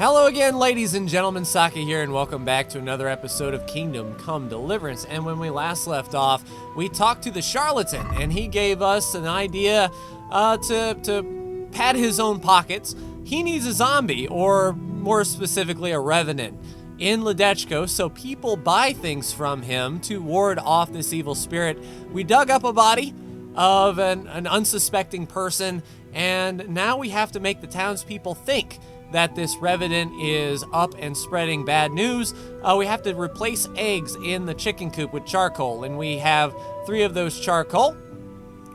Hello again, ladies and gentlemen, Saki here, and welcome back to another episode of Kingdom Come Deliverance. And when we last left off, we talked to the charlatan, and he gave us an idea to pad his own pockets. He needs a zombie, or more specifically, a revenant, in Ledechko, so people buy things from him to ward off this evil spirit. We dug up a body of an unsuspecting person, and now we have to make the townspeople think that this revenant is up and spreading bad news. We have to replace eggs in the chicken coop with charcoal, and we have 3 of those charcoal.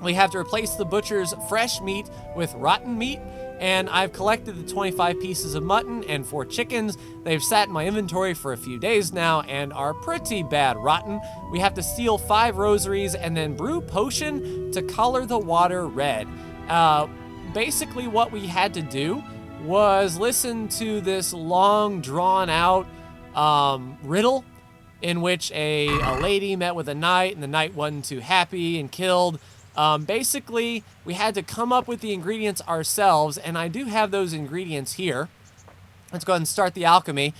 We have to replace the butcher's fresh meat with rotten meat, and I've collected the 25 pieces of mutton and 4 chickens. They've sat in my inventory for a few days now and are pretty bad rotten. We have to steal 5 rosaries and then brew potion to color the water red. Basically what we had to do was listen to this long, drawn-out riddle in which a lady met with a knight, and the knight wasn't too happy and killed. Basically, we had to come up with the ingredients ourselves, and I do have those ingredients here. Let's go ahead and start the alchemy.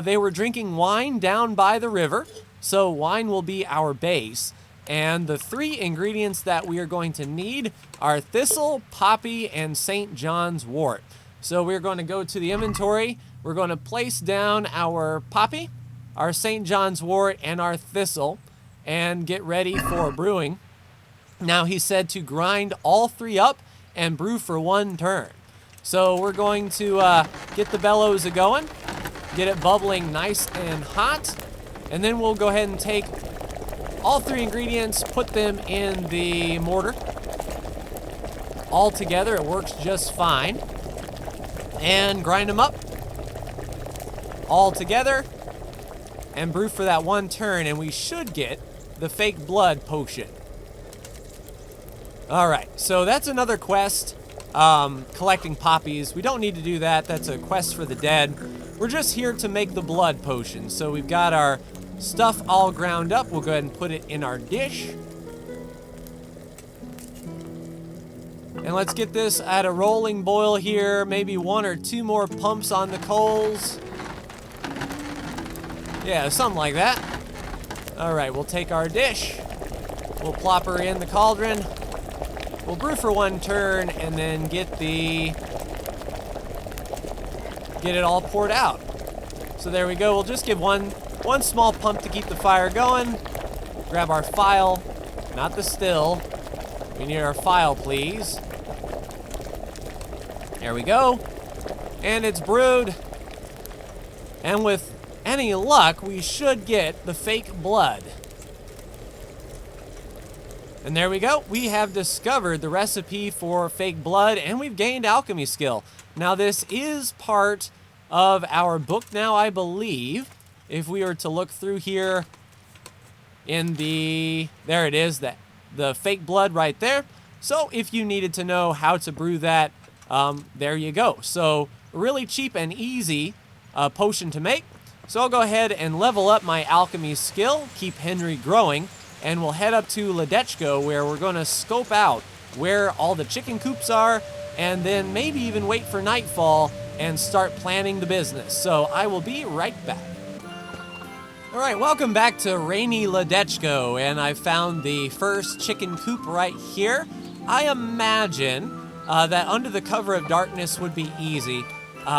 They were drinking wine down by the river, so wine will be our base. And the 3 ingredients that we are going to need are thistle, poppy, and St. John's wort. So we're going to go to the inventory. We're going to place down our poppy, our St. John's wort, and our thistle, and get ready for brewing. Now he said to grind all 3 up and brew for 1 turn. So we're going to get the bellows a-going, get it bubbling nice and hot, and then we'll go ahead and take all 3 ingredients, put them in the mortar. All together, it works just fine. And grind them up all together and brew for that 1 turn, and we should get the fake blood potion. Alright, so that's another quest, collecting poppies. We don't need to do that. That's a quest for the dead. We're just here to make the blood potion. So we've got our stuff all ground up. We'll go ahead and put it in our dish. And let's get this at a rolling boil here. Maybe 1 or 2 more pumps on the coals. Yeah, something like that. Alright, we'll take our dish. We'll plop her in the cauldron. We'll brew for 1 turn and then get it all poured out. So there we go. We'll just give one small pump to keep the fire going. Grab our file, not the still. We need our file, please. There we go. And it's brewed. And with any luck, we should get the fake blood. And there we go. We have discovered the recipe for fake blood, and we've gained alchemy skill. Now, this is part of our book now, I believe. If we were to look through here in there it is, the fake blood right there. So if you needed to know how to brew that, there you go. So really cheap and easy potion to make. So I'll go ahead and level up my alchemy skill, keep Henry growing, and we'll head up to Ledechko, where we're going to scope out where all the chicken coops are, and then maybe even wait for nightfall and start planning the business. So I will be right back. All right, welcome back to rainy Ledechko, and I found the first chicken coop right here. I imagine that under the cover of darkness would be easy.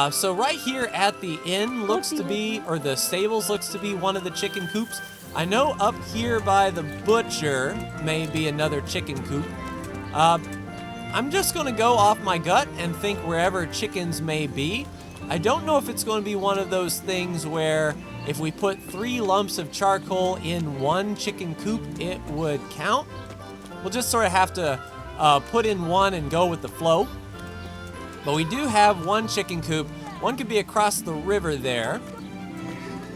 So right here at the inn looks to be, or the stables looks to be, one of the chicken coops. I know up here by the butcher may be another chicken coop. I'm just going to go off my gut and think wherever chickens may be. I don't know if it's going to be one of those things where if we put 3 lumps of charcoal in 1 chicken coop, it would count. We'll just sort of have to put in 1 and go with the flow. But we do have 1 chicken coop. 1 could be across the river there,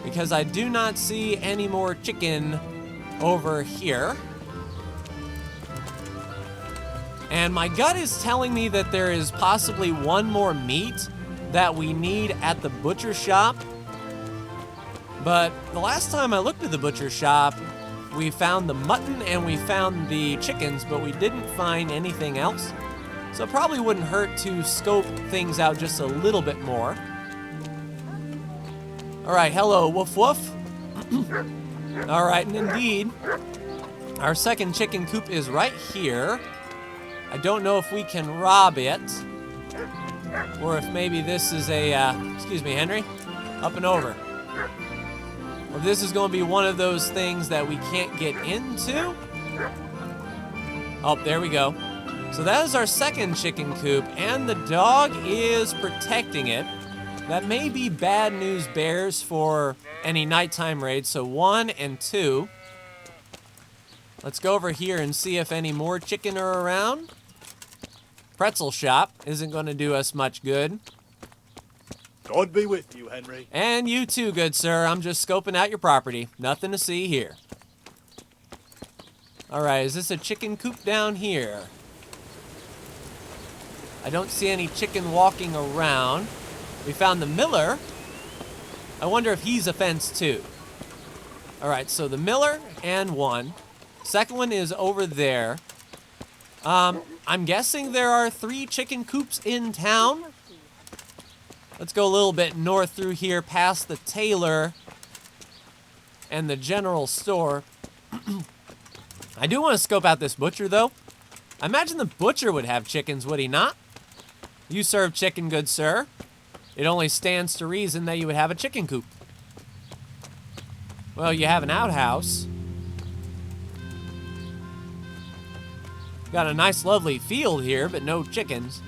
because I do not see any more chicken over here. And my gut is telling me that there is possibly 1 more meat that we need at the butcher shop. But the last time I looked at the butcher shop, we found the mutton and we found the chickens, but we didn't find anything else. So it probably wouldn't hurt to scope things out just a little bit more. All right, hello, woof woof. All right, and indeed, our second chicken coop is right here. I don't know if we can rob it, or if maybe this is a, excuse me, Henry, up and over. Or if this is going to be one of those things that we can't get into. Oh, there we go. So that is our second chicken coop, and the dog is protecting it. That may be bad news bears for any nighttime raids, so 1 and 2. Let's go over here and see if any more chicken are around. Pretzel shop isn't going to do us much good. God be with you, Henry. And you too, good sir. I'm just scoping out your property. Nothing to see here. All right, is this a chicken coop down here? I don't see any chicken walking around. We found the miller. I wonder if he's a fence too. All right, so the miller and 1. Second one is over there. I'm guessing there are 3 chicken coops in town. Let's go a little bit north through here past the tailor and the general store. I do want to scope out this butcher though. I imagine the butcher would have chickens, would he not? You serve chicken, good sir. It only stands to reason that you would have a chicken coop. Well, you have an outhouse. Got a nice, lovely field here, but no chickens.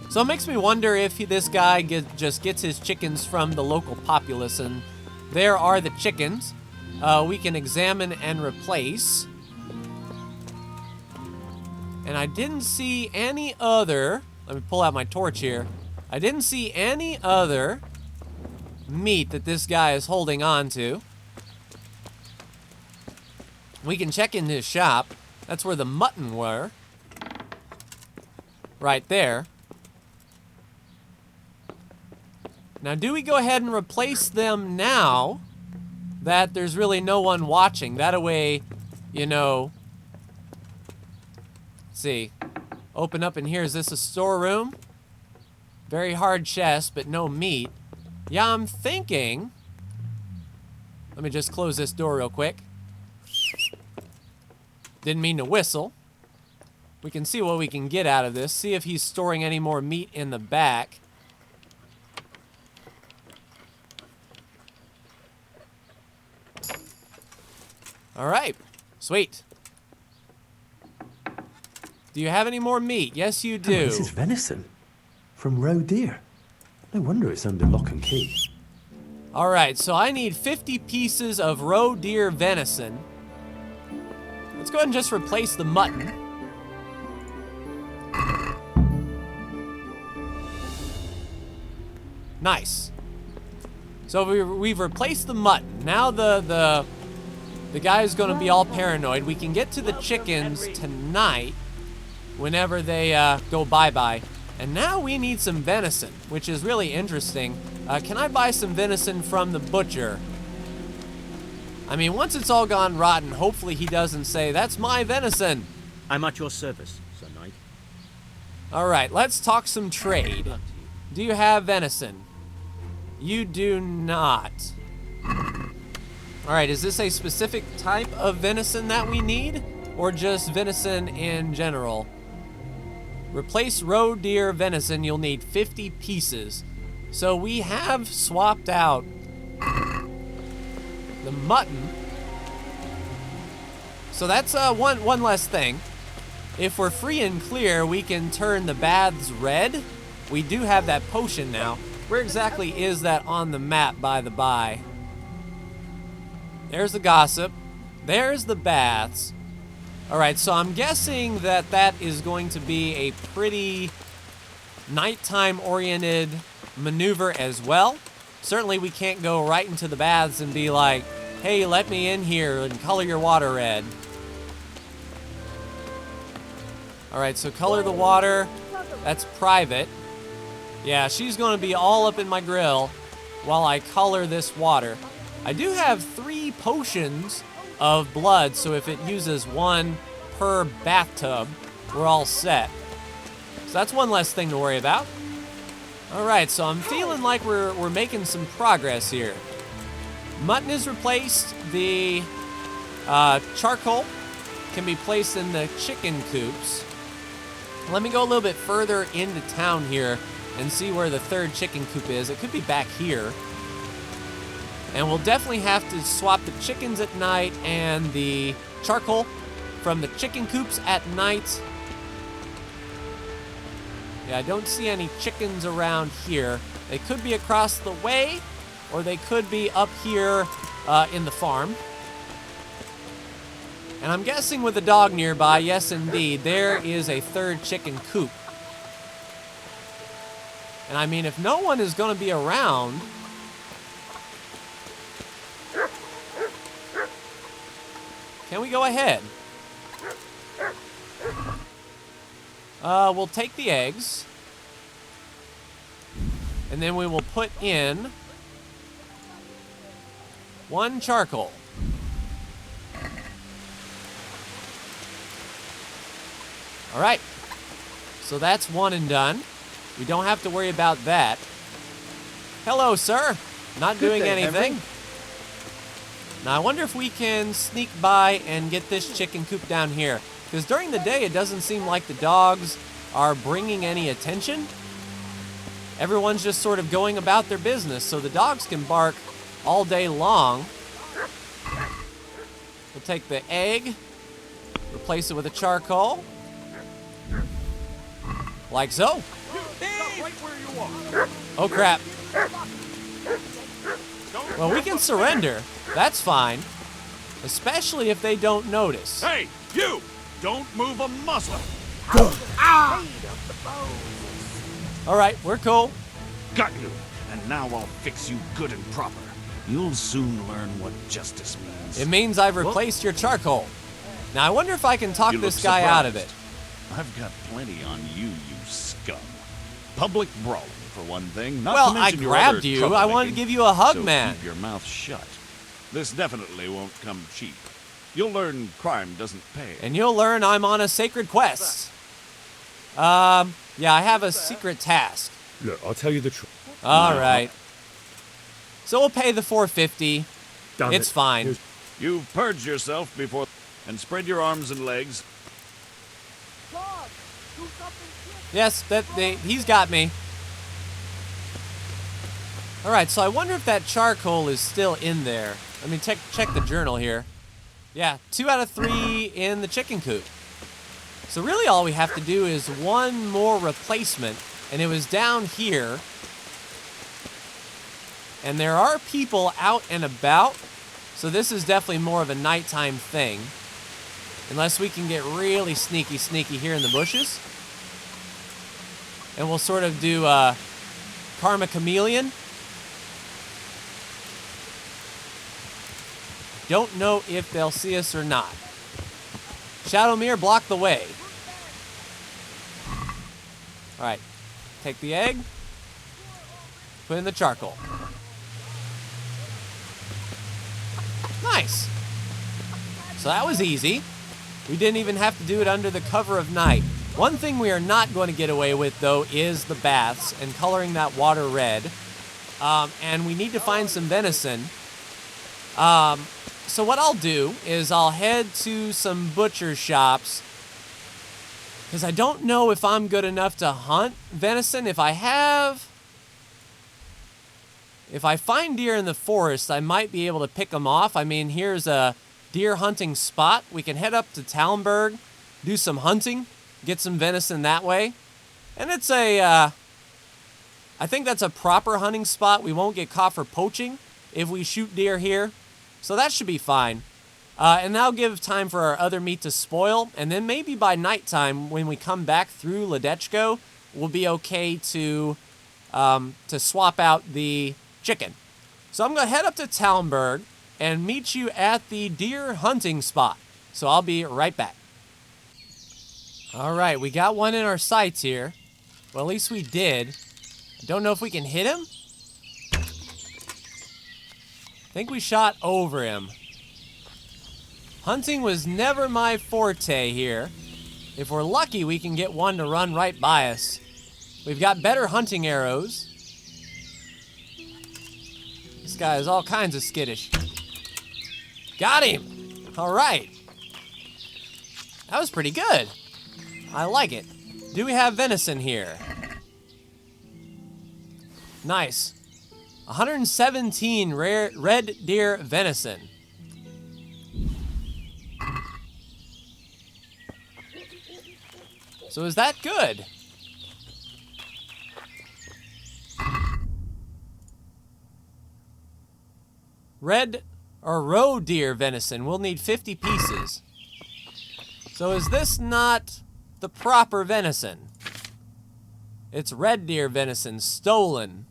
So it makes me wonder if this guy just gets his chickens from the local populace, and there are the chickens. We can examine and replace. And I didn't see any other, let me pull out my torch here. I didn't see any other meat that this guy is holding on to. We can check in his shop. That's where the mutton were. Right there. Now, do we go ahead and replace them now that there's really no one watching? That way, you know... Let's see. Open up in here. Is this a storeroom? Very hard chest, but no meat. Yeah, I'm thinking... Let me just close this door real quick. Didn't mean to whistle. We can see what we can get out of this. See if he's storing any more meat in the back. All right. Sweet. Do you have any more meat? Yes, you do. Oh, this is venison from roe deer. No wonder it's under lock and key. All right, so I need 50 pieces of roe deer venison. Let's go ahead and just replace the mutton. Nice. So we've replaced the mutton. Now the guy's going to be all paranoid. We can get to the chickens tonight whenever they go bye-bye. And now we need some venison, which is really interesting. Can I buy some venison from the butcher? I mean, once it's all gone rotten, hopefully he doesn't say, "That's my venison." I'm at your service, Sir Knight. All right, let's talk some trade. Do you have venison? You do not. All right, is this a specific type of venison that we need, or just venison in general? Replace roe deer venison, you'll need 50 pieces. So we have swapped out the mutton. So that's one less thing. If we're free and clear, we can turn the baths red. We do have that potion now. Where exactly is that on the map, by the by? There's the gossip. There's the baths. All right, so I'm guessing that that is going to be a pretty nighttime-oriented maneuver as well. Certainly we can't go right into the baths and be like, "Hey, let me in here and color your water red." All right, so color the water. That's private. Yeah, she's going to be all up in my grill while I color this water. I do have 3 potions of blood, so if it uses 1 per bathtub, we're all set. So that's one less thing to worry about. All right, so I'm feeling like we're making some progress here. Mutton is replaced. The charcoal can be placed in the chicken coops. Let me go a little bit further into town here and see where the third chicken coop is. It could be back here. And we'll definitely have to swap the chickens at night and the charcoal from the chicken coops at night. Yeah, I don't see any chickens around here. They could be across the way, or they could be up here in the farm. And I'm guessing with a dog nearby, yes indeed, there is a third chicken coop. And I mean, if no one is going to be around, can we go ahead? We'll take the eggs, and then we will put in 1 charcoal. All right, so that's 1 and done. We don't have to worry about that. Hello, sir. Not doing anything. Now, I wonder if we can sneak by and get this chicken coop down here. Because during the day, it doesn't seem like the dogs are bringing any attention. Everyone's just sort of going about their business, so the dogs can bark all day long. We'll take the egg, replace it with a charcoal. Like so. Oh, crap. Well, we can surrender. That's fine. Especially if they don't notice. Hey, you! Don't move a muscle! All right, we're cool. Got you! And now I'll fix you good and proper. You'll soon learn what justice means. It means I've replaced your charcoal. Now, I wonder if I can talk You this look guy out of it. surprised. I've got plenty on you, you scum. Public brawling, for one thing. Not Well, to I mention your grabbed other you. I wanted to troublemaking. give you a hug, So man. keep your mouth shut. This definitely won't come cheap. You'll learn crime doesn't pay. And you'll learn I'm on a sacred quest. Yeah, I have a secret task. Look, I'll tell you the truth. All right. So we'll pay the $4.50. Damn It's it. fine. Here's- You've purged yourself before and spread your arms and legs. Yes, he's got me. All right, so I wonder if that charcoal is still in there. Let me check the journal here. Yeah, 2 out of 3 in the chicken coop. So really all we have to do is 1 more replacement, and it was down here. And there are people out and about, so this is definitely more of a nighttime thing. Unless we can get really sneaky here in the bushes. And we'll sort of do Karma Chameleon. Don't know if they'll see us or not. Shadowmere, block the way. All right, take the egg, put in the charcoal. Nice. So that was easy. We didn't even have to do it under the cover of night. One thing we are not going to get away with, though, is the baths and coloring that water red. And we need to find some venison. So what I'll do is I'll head to some butcher shops, because I don't know if I'm good enough to hunt venison. If I find deer in the forest, I might be able to pick them off. I mean, here's a deer hunting spot. We can head up to Talmberg, do some hunting, get some venison that way. And it's I think that's a proper hunting spot. We won't get caught for poaching if we shoot deer here. So that should be fine. And that'll give time for our other meat to spoil. And then maybe by nighttime, when we come back through Ledechko, we'll be okay to swap out the chicken. So I'm going to head up to Talmberg and meet you at the deer hunting spot. So I'll be right back. All right, we got one in our sights here. Well, at least we did. Don't know if we can hit him. I think we shot over him. Hunting was never my forte here. If we're lucky, we can get one to run right by us. We've got better hunting arrows. This guy is all kinds of skittish. Got him! All right. That was pretty good. I like it. Do we have venison here? Nice. 117 rare red deer venison. So is that good? Red or roe deer venison. We'll need 50 pieces. So is this not the proper venison? It's red deer venison, stolen.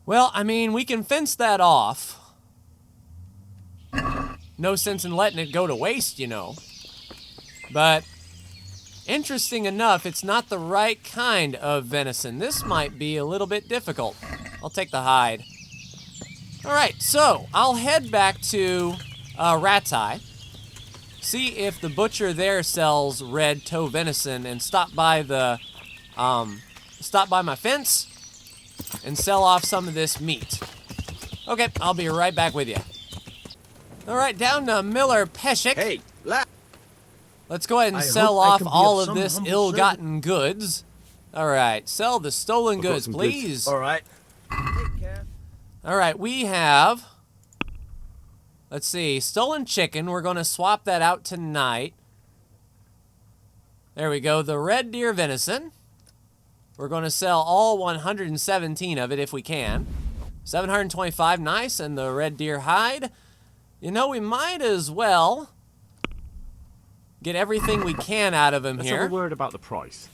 Well, I mean, we can fence that off. No sense in letting it go to waste, you know. But interesting enough, it's not the right kind of venison. This might be a little bit difficult. I'll take the hide. All right, so I'll head back to Ratai, see if the butcher there sells red toe venison, and stop by my fence and sell off some of this meat. Okay, I'll be right back with you. All right, down to Miller Peshek. Hey, Let's go ahead and I sell hope I off can be all of of some this humble ill-gotten goods. All right, sell the stolen got goods, some goods. please. All right. All right, we have, let's see, stolen chicken. We're going to swap that out tonight. There we go, the red deer venison. We're going to sell all 117 of it if we can. 725, nice, and the red deer hide. You know, we might as well get everything we can out of him Let's here. have a word about the price.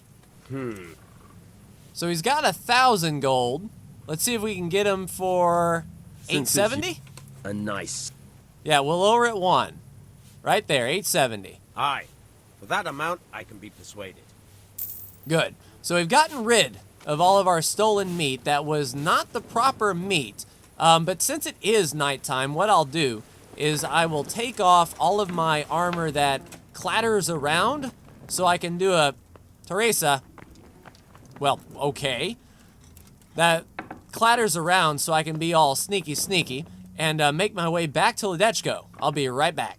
So he's got 1,000 gold. Let's see if we can get him for 870. A nice. Yeah, we'll lower it one. Right there, 870. Aye. For that amount, I can be persuaded. Good. So we've gotten rid of all of our stolen meat. That was not the proper meat. But since it is nighttime, what I'll do is I will take off all of my armor that clatters around so I can do a Teresa. Well, okay. That clatters around so I can be all sneaky and make my way back to Ledechko. I'll be right back.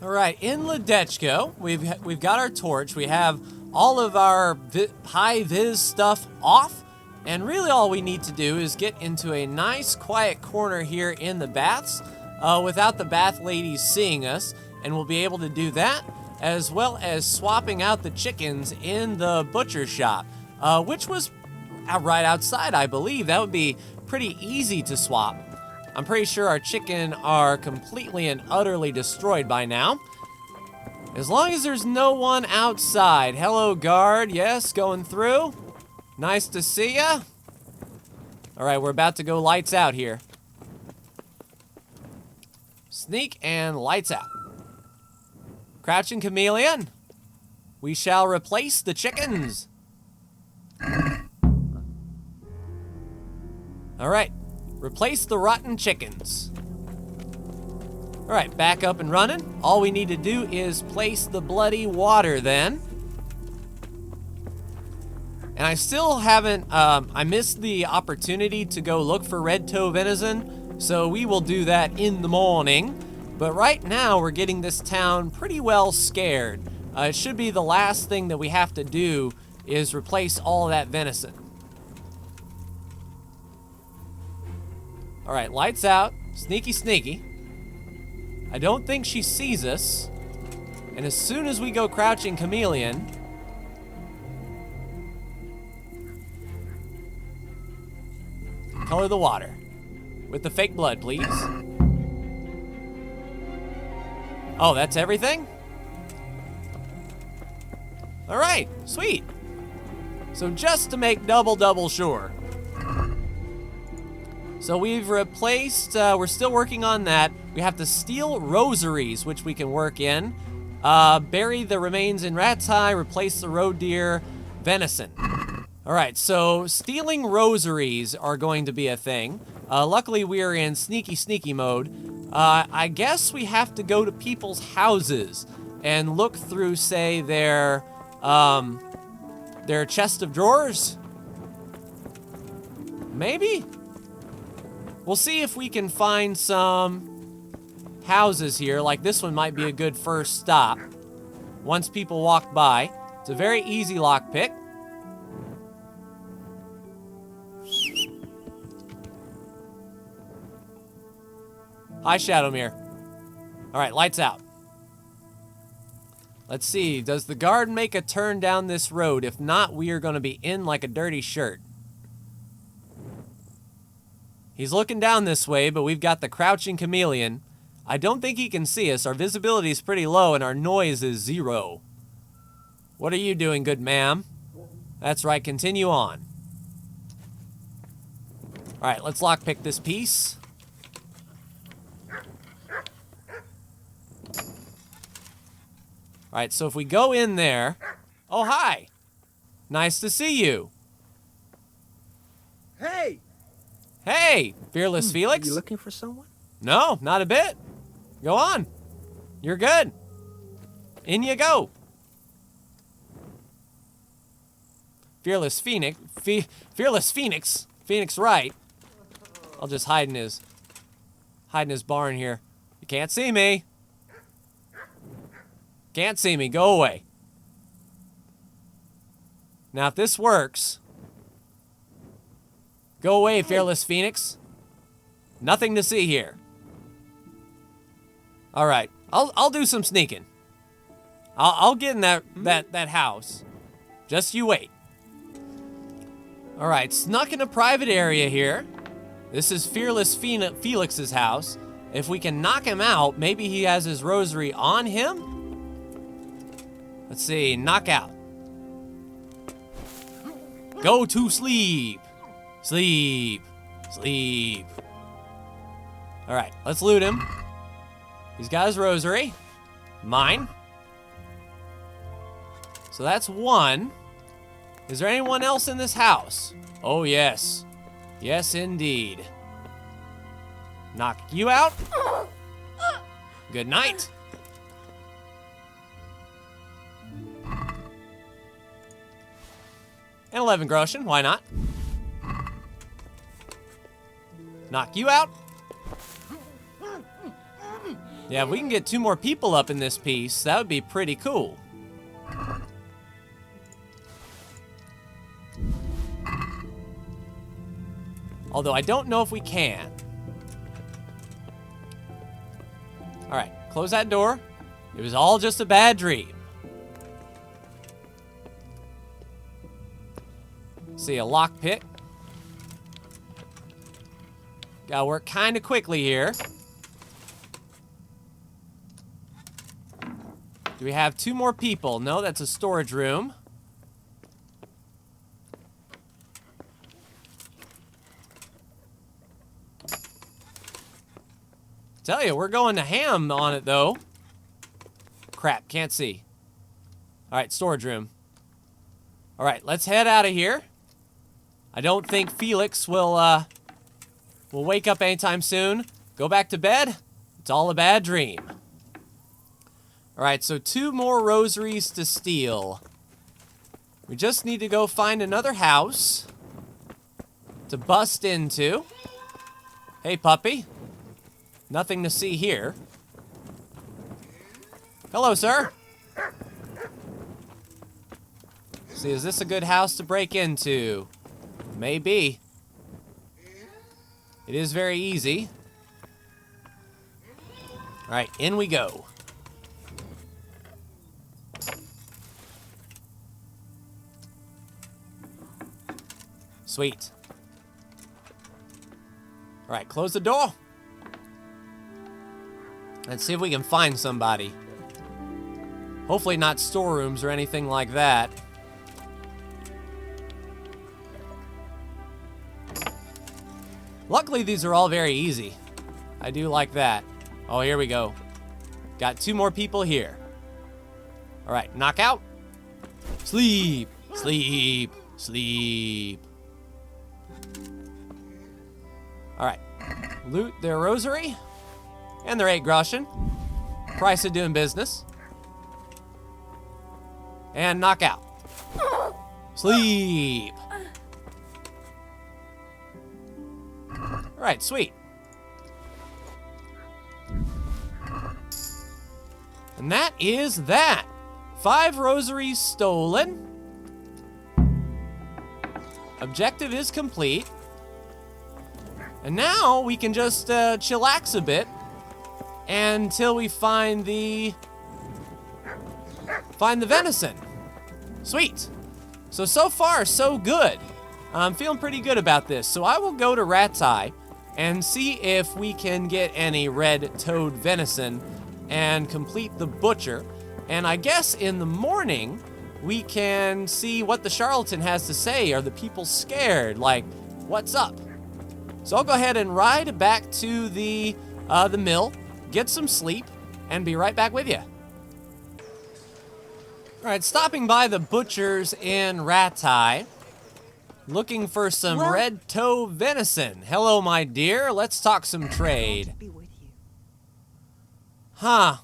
All right, in Ledechko, we've got our torch. We have all of our high-vis stuff off, and really all we need to do is get into a nice quiet corner here in the baths without the bath ladies seeing us, and we'll be able to do that, as well as swapping out the chickens in the butcher shop, which was right outside, I believe. That would be pretty easy to swap. I'm pretty sure our chicken are completely and utterly destroyed by now. As long as there's no one outside. Hello, guard. Yes, going through. Nice to see ya. All right, we're about to go lights out here. Sneak and lights out. Crouching chameleon. We shall replace the chickens. All right, replace the rotten chickens. All right, back up and running. All we need to do is place the bloody water then. And I still haven't, I missed the opportunity to go look for red toe venison, so we will do that in the morning. But right now, we're getting this town pretty well scared. It should be the last thing that we have to do is replace all that venison. All right, lights out, sneaky. I don't think she sees us. And as soon as we go crouching chameleon, color the water with the fake blood, please. Oh, that's everything? All right, sweet. So just to make double sure. So we've replaced, we're still working on that. We have to steal rosaries, which we can work in. Bury the remains in rat's hide, replace the roe deer, venison. All right, so stealing rosaries are going to be a thing. Luckily, we are in sneaky mode. I guess we have to go to people's houses and look through, say, their their chest of drawers? Maybe? We'll see if we can find some houses here. Like this one might be a good first stop. Once people walk by. It's a very easy lockpick. Hi, Shadowmere. All right, lights out. Let's see. Does the guard make a turn down this road? If not, we are going to be in like a dirty shirt. He's looking down this way, but we've got the crouching chameleon. I don't think he can see us. Our visibility is pretty low, and our noise is 0. What are you doing, good ma'am? That's right, continue on. All right, let's lockpick this piece. All right, so if we go in there... Oh, hi! Nice to see you. Hey! Hey, Fearless Felix. You looking for someone? No, not a bit. Go on. You're good. In you go. Fearless Phoenix. Fearless Phoenix. Phoenix Wright. I'll just hide in his barn here. You can't see me. Can't see me. Go away. Now, if this works... Go away, Fearless Phoenix. Nothing to see here. All right, I'll do some sneaking. I'll get in that house. Just you wait. All right, snuck in a private area here. This is Fearless Felix's house. If we can knock him out, maybe he has his rosary on him. Let's see, knockout. Go to sleep. Sleep. Sleep. All right, let's loot him. He's got his rosary. Mine. So that's one. Is there anyone else in this house? Oh, yes. Yes, indeed. Knock you out. Good night. And 11 groschen, why not? Knock you out. Yeah, if we can get 2 more people up in this piece, that would be pretty cool. Although I don't know if we can. All right, close that door. It was all just a bad dream. See, a lockpick. Gotta work kind of quickly here. Do we have 2 more people? No, that's a storage room. Tell you, we're going to ham on it, though. Crap, can't see. All right, storage room. All right, let's head out of here. I don't think Felix will wake up anytime soon. Go back to bed. It's all a bad dream. All right, so 2 more rosaries to steal. We just need to go find another house to bust into. Hey, puppy. Nothing to see here. Hello, sir. See, is this a good house to break into? Maybe. It is very easy. All right, in we go. Sweet. All right, close the door. Let's see if we can find somebody. Hopefully not storerooms or anything like that. Luckily, these are all very easy. I do like that. Oh, here we go. Got 2 more people here. All right, knockout. Sleep, sleep, sleep. All right, loot their rosary and their 8 groschen. Price of doing business. And knockout. Sleep. Alright, sweet. And that is that. 5 rosaries stolen. Objective is complete. And now we can just chillax a bit until we find the venison. Sweet. So far, so good. I'm feeling pretty good about this. So I will go to Ratai and see if we can get any red-toed venison and complete the butcher. And I guess in the morning, we can see what the charlatan has to say. Are the people scared? Like, what's up? So I'll go ahead and ride back to the mill, get some sleep, and be right back with you. All right, stopping by the butcher's in Ratai, looking for some red toe venison. Hello, my dear. Let's talk some trade. Huh.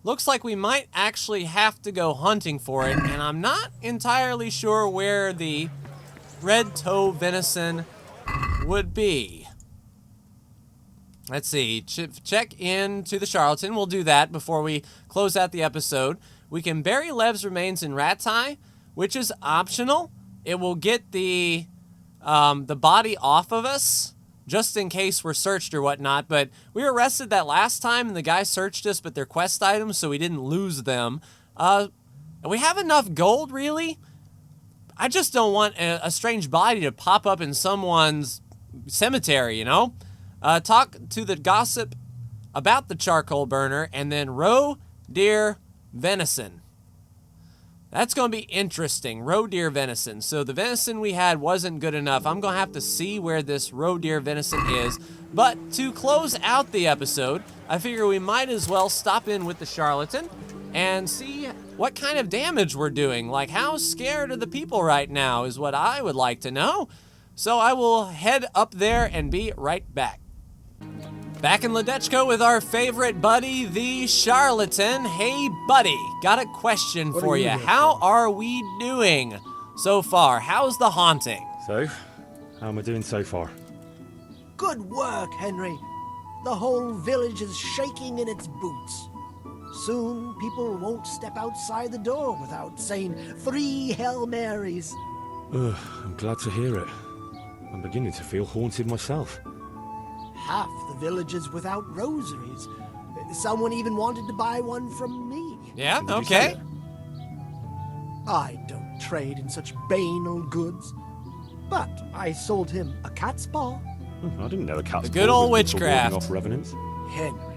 Looks like we might actually have to go hunting for it, and I'm not entirely sure where the red toe venison would be. Let's see. Check into the charlatan. We'll do that before we close out the episode. We can bury Lev's remains in Ratai, which is optional. It will get the body off of us, just in case we're searched or whatnot. But we were arrested that last time, and the guy searched us, but they're quest items, so we didn't lose them. And we have enough gold, really. I just don't want a strange body to pop up in someone's cemetery, you know? Talk to the gossip about the charcoal burner, and then roe deer venison. That's going to be interesting. Roe deer venison. So the venison we had wasn't good enough. I'm going to have to see where this roe deer venison is. But to close out the episode, I figure we might as well stop in with the charlatan and see what kind of damage we're doing. Like, how scared are the people right now is what I would like to know. So I will head up there and be right back. Back in Ledechko with our favorite buddy, the charlatan. Hey, buddy, got a question for you. How are we doing so far? How's the haunting? So, how am I doing so far? Good work, Henry. The whole village is shaking in its boots. Soon, people won't step outside the door without saying 3 Hail Marys. I'm glad to hear it. I'm beginning to feel haunted myself. Half the village is without rosaries. Someone even wanted to buy one from me. Yeah, okay. I don't trade in such banal goods. But I sold him a cat's paw. I didn't know a cat's The good paw old was good for warding witchcraft. off revenants. Henry,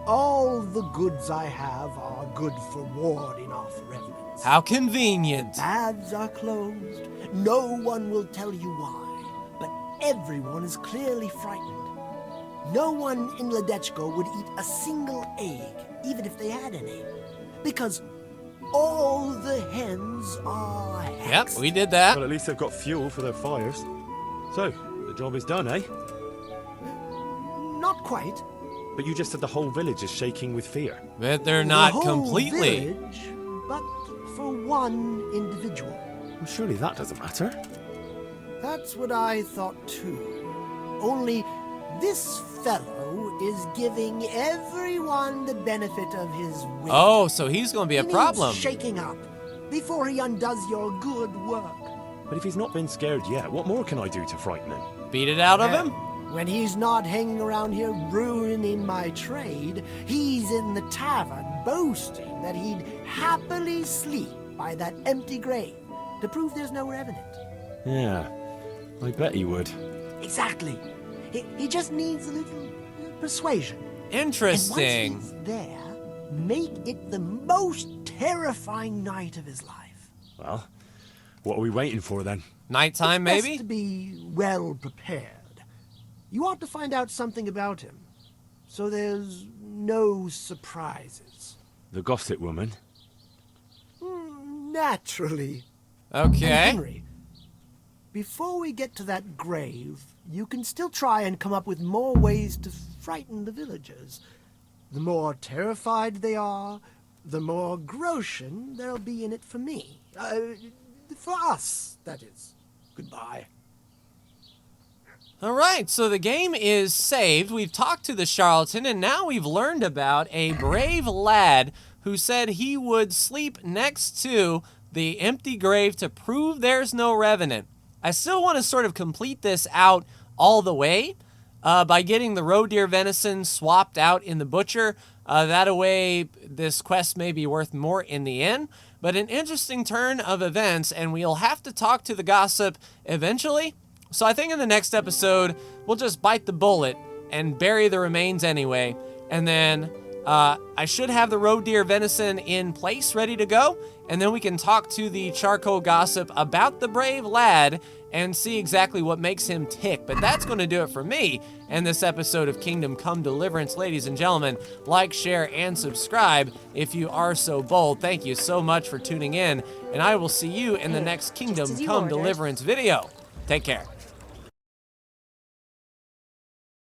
all the goods I have are good for warding off revenants. How convenient. Baths are closed. No one will tell you why, but everyone is clearly frightened. No one in Ledechko would eat a single egg, even if they had any, because all the hens are hexed. Yep, we did that. Well, at least they've got fuel for their fires. So, the job is done, eh? Not quite. But you just said the whole village is shaking with fear. But they're not The whole completely. village, but for one individual. Well, surely that doesn't matter. That's what I thought too. Only this fellow is giving everyone the benefit of his will. Oh, so he's going to be a He problem. needs shaking up before he undoes your good work. But if he's not been scared yet, what more can I do to frighten him? Beat it out of him? When he's not hanging around here ruining my trade, he's in the tavern boasting that he'd happily sleep by that empty grave to prove there's no revenant. Yeah, I bet he would. Exactly. He just needs a little persuasion. Interesting. And once he's there, make it the most terrifying night of his life. Well, what are we waiting for then? Nighttime, Best maybe? to be well prepared. You ought to find out something about him, so there's no surprises. The gossip woman? Naturally. Okay. And Henry, before we get to that grave, you can still try and come up with more ways to frighten the villagers. The more terrified they are, the more groschen there'll be in it for me. For us, that is. Goodbye. All right, so the game is saved. We've talked to the charlatan, and now we've learned about a brave lad who said he would sleep next to the empty grave to prove there's no revenant. I still want to sort of complete this out all the way by getting the roe deer venison swapped out in the butcher. That way, this quest may be worth more in the end. But an interesting turn of events, and we'll have to talk to the gossip eventually. So I think in the next episode, we'll just bite the bullet and bury the remains anyway. And then I should have the roe deer venison in place, ready to go. And then we can talk to the charcoal gossip about the brave lad and see exactly what makes him tick. But that's going to do it for me and this episode of Kingdom Come Deliverance. Ladies and gentlemen, like, share, and subscribe if you are so bold. Thank you so much for tuning in, and I will see you in the next Kingdom Come Deliverance video. Take care.